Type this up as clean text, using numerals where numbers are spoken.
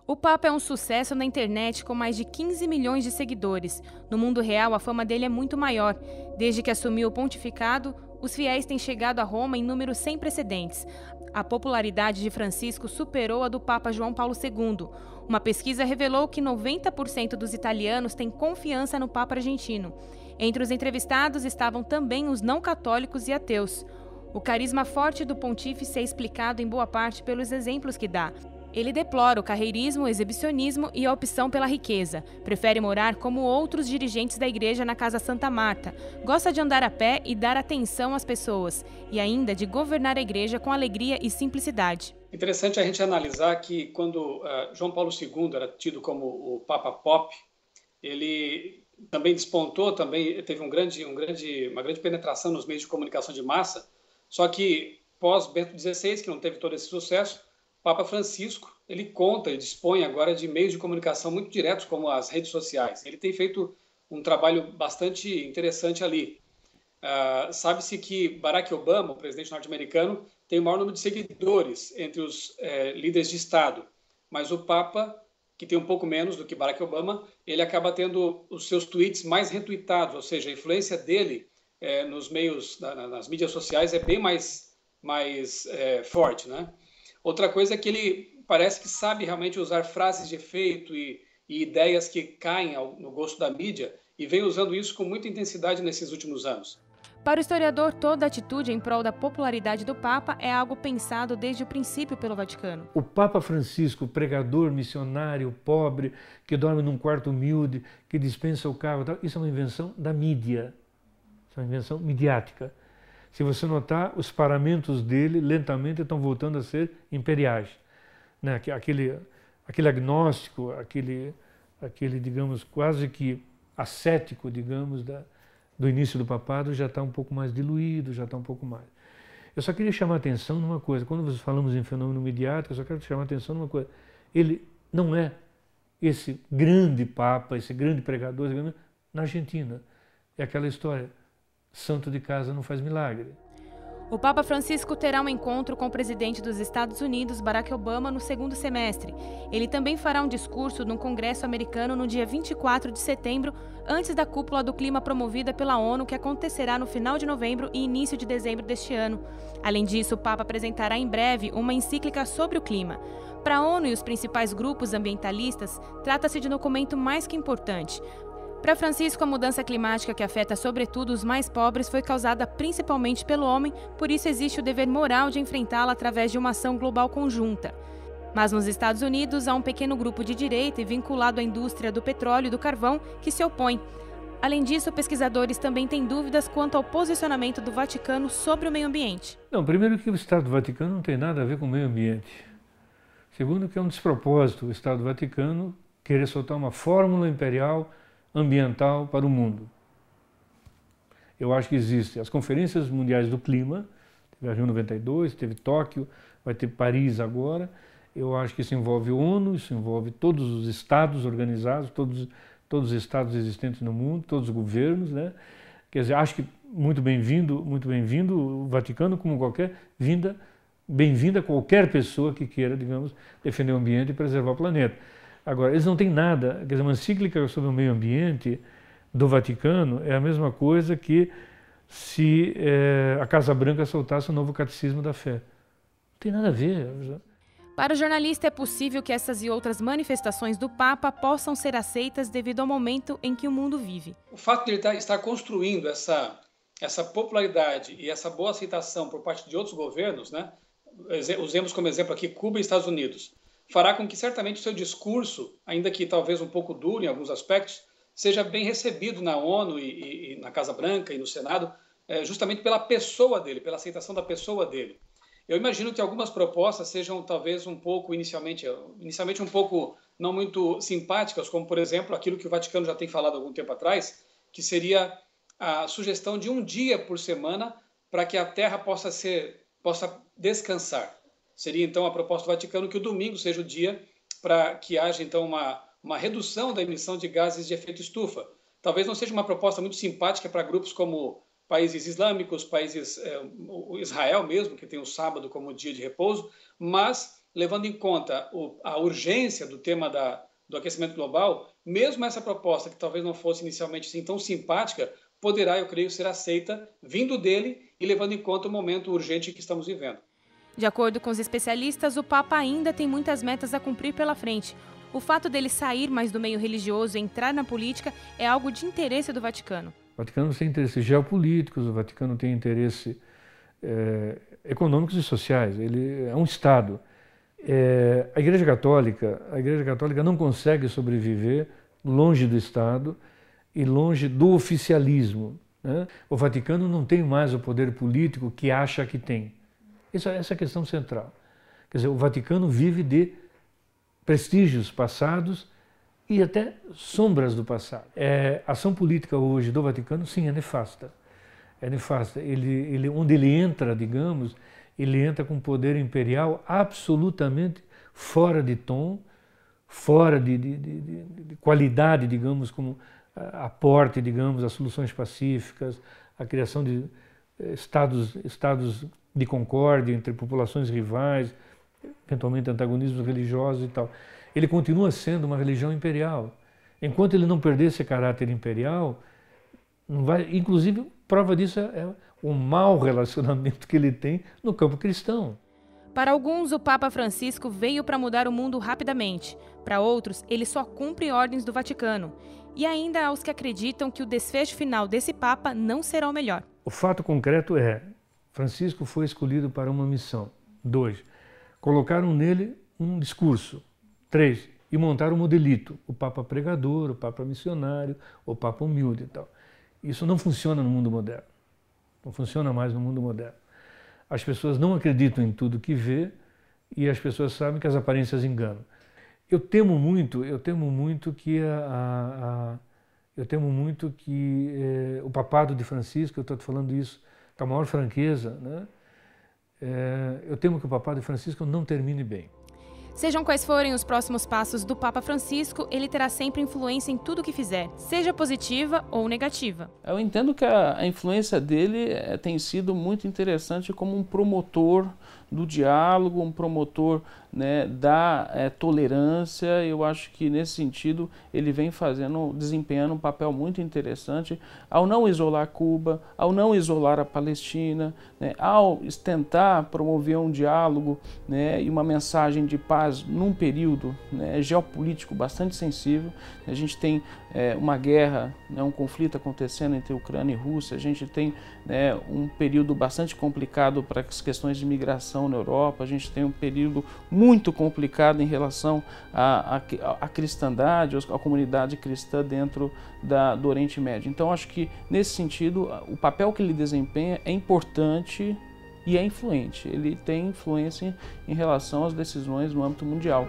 O Papa é um sucesso na internet com mais de 15 milhões de seguidores. No mundo real, a fama dele é muito maior. Desde que assumiu o pontificado, os fiéis têm chegado a Roma em números sem precedentes. A popularidade de Francisco superou a do Papa João Paulo II. Uma pesquisa revelou que 90% dos italianos têm confiança no Papa argentino. Entre os entrevistados estavam também os não católicos e ateus. O carisma forte do pontífice é explicado em boa parte pelos exemplos que dá. Ele deplora o carreirismo, o exibicionismo e a opção pela riqueza. Prefere morar como outros dirigentes da igreja na Casa Santa Marta. Gosta de andar a pé e dar atenção às pessoas. E ainda de governar a igreja com alegria e simplicidade. Interessante a gente analisar que quando João Paulo II era tido como o Papa Pop, ele também despontou, também teve uma grande penetração nos meios de comunicação de massa, só que pós Bento XVI, que não teve todo esse sucesso, Papa Francisco, ele dispõe agora de meios de comunicação muito diretos, como as redes sociais. Ele tem feito um trabalho bastante interessante ali. Sabe-se que Barack Obama, o presidente norte-americano, tem o maior número de seguidores entre os líderes de Estado, mas o Papa, que tem um pouco menos do que Barack Obama, ele acaba tendo os seus tweets mais retweetados, ou seja, a influência dele nos meios, nas mídias sociais é bem mais forte, né? Outra coisa é que ele parece que sabe realmente usar frases de efeito e ideias que caem no gosto da mídia e vem usando isso com muita intensidade nesses últimos anos. Para o historiador, toda atitude em prol da popularidade do Papa é algo pensado desde o princípio pelo Vaticano. O Papa Francisco, pregador, missionário, pobre, que dorme num quarto humilde, que dispensa o carro, isso é uma invenção da mídia, isso é uma invenção midiática. Se você notar, os paramentos dele lentamente estão voltando a ser imperiais. Né? Aquele agnóstico, aquele, digamos, quase que ascético, digamos, do início do papado já está um pouco mais diluído, já está um pouco mais. Eu só queria chamar a atenção numa coisa, quando nós falamos em fenômeno midiático, eu só quero chamar a atenção numa coisa. Ele não é esse grande Papa, esse grande pregador na Argentina. É aquela história. Santo de casa não faz milagre. O Papa Francisco terá um encontro com o presidente dos Estados Unidos, Barack Obama, no segundo semestre. Ele também fará um discurso no Congresso americano no dia 24 de setembro, antes da cúpula do clima promovida pela ONU, que acontecerá no final de novembro e início de dezembro deste ano. Além disso, o Papa apresentará em breve uma encíclica sobre o clima. Para a ONU e os principais grupos ambientalistas, trata-se de um documento mais que importante. Para Francisco, a mudança climática que afeta sobretudo os mais pobres foi causada principalmente pelo homem, por isso existe o dever moral de enfrentá-la através de uma ação global conjunta. Mas nos Estados Unidos há um pequeno grupo de direita e vinculado à indústria do petróleo e do carvão que se opõe. Além disso, pesquisadores também têm dúvidas quanto ao posicionamento do Vaticano sobre o meio ambiente. Não, primeiro que o Estado do Vaticano não tem nada a ver com o meio ambiente. Segundo que é um despropósito o Estado do Vaticano querer soltar uma fórmula imperial ambiental para o mundo. Eu acho que existem as conferências mundiais do clima, teve a Rio 92, teve Tóquio, vai ter Paris agora. Eu acho que isso envolve a ONU, isso envolve todos os estados organizados, todos os estados existentes no mundo, todos os governos, né? Quer dizer, acho que muito bem-vindo o Vaticano, como bem-vinda qualquer pessoa que queira, digamos, defender o ambiente e preservar o planeta. Agora, eles não têm nada, quer dizer, uma encíclica sobre o meio ambiente do Vaticano é a mesma coisa que se a Casa Branca soltasse o novo catecismo da fé. Não tem nada a ver. Para o jornalista, é possível que essas e outras manifestações do Papa possam ser aceitas devido ao momento em que o mundo vive. O fato de ele estar construindo essa popularidade e essa boa aceitação por parte de outros governos, né? Usemos como exemplo aqui Cuba e Estados Unidos, fará com que certamente o seu discurso, ainda que talvez um pouco duro em alguns aspectos, seja bem recebido na ONU e na Casa Branca e no Senado, justamente pela pessoa dele, pela aceitação da pessoa dele. Eu imagino que algumas propostas sejam talvez um pouco, inicialmente um pouco não muito simpáticas, como por exemplo aquilo que o Vaticano já tem falado há algum tempo atrás, que seria a sugestão de um dia por semana para que a Terra possa descansar. Seria, então, a proposta do Vaticano que o domingo seja o dia para que haja, então, uma redução da emissão de gases de efeito estufa. Talvez não seja uma proposta muito simpática para grupos como países islâmicos, Israel mesmo, que tem o sábado como dia de repouso, mas levando em conta a urgência do tema do aquecimento global, mesmo essa proposta, que talvez não fosse inicialmente assim tão simpática, poderá, eu creio, ser aceita vindo dele e levando em conta o momento urgente que estamos vivendo. De acordo com os especialistas, o Papa ainda tem muitas metas a cumprir pela frente. O fato dele sair mais do meio religioso e entrar na política é algo de interesse do Vaticano. O Vaticano tem interesses geopolíticos, o Vaticano tem interesses econômicos e sociais. Ele é um Estado. A Igreja Católica não consegue sobreviver longe do Estado e longe do oficialismo, né? O Vaticano não tem mais o poder político que acha que tem. Essa é a questão central. Quer dizer, o Vaticano vive de prestígios passados e até sombras do passado. A ação política hoje do Vaticano, sim, é nefasta. É nefasta. Onde ele entra, digamos, ele entra com poder imperial absolutamente fora de tom, fora de qualidade, digamos, como aporte, digamos, a soluções pacíficas, a criação de estados de concórdia entre populações rivais, eventualmente antagonismos religiosos e tal. Ele continua sendo uma religião imperial. Enquanto ele não perder esse caráter imperial, não vai, inclusive, prova disso é o mau relacionamento que ele tem no campo cristão. Para alguns, o Papa Francisco veio para mudar o mundo rapidamente. Para outros, ele só cumpre ordens do Vaticano. E ainda há os que acreditam que o desfecho final desse Papa não será o melhor. O fato concreto é: Francisco foi escolhido para uma missão. 2, colocaram nele um discurso. 3, e montaram um modelito. O Papa pregador, o Papa missionário, o Papa humilde e tal. Isso não funciona no mundo moderno. Não funciona mais no mundo moderno. As pessoas não acreditam em tudo que vê e as pessoas sabem que as aparências enganam. Eu temo muito que o papado de Francisco, eu estou falando isso com a maior franqueza, né? Eu temo que o papado de Francisco não termine bem. Sejam quais forem os próximos passos do Papa Francisco, ele terá sempre influência em tudo o que fizer, seja positiva ou negativa. Eu entendo que a influência dele tem sido muito interessante como um promotor do diálogo, um promotor, né, da tolerância. Eu acho que nesse sentido ele vem desempenhando um papel muito interessante ao não isolar Cuba, ao não isolar a Palestina, né, ao tentar promover um diálogo, né, e uma mensagem de paz num período, né, geopolítico bastante sensível. A gente tem uma guerra, né, um conflito acontecendo entre Ucrânia e Rússia, a gente tem, né, um período bastante complicado para as questões de migração na Europa, a gente tem um período muito complicado em relação à cristandade, à comunidade cristã dentro do Oriente Médio. Então acho que nesse sentido o papel que ele desempenha é importante e é influente, ele tem influência em relação às decisões no âmbito mundial.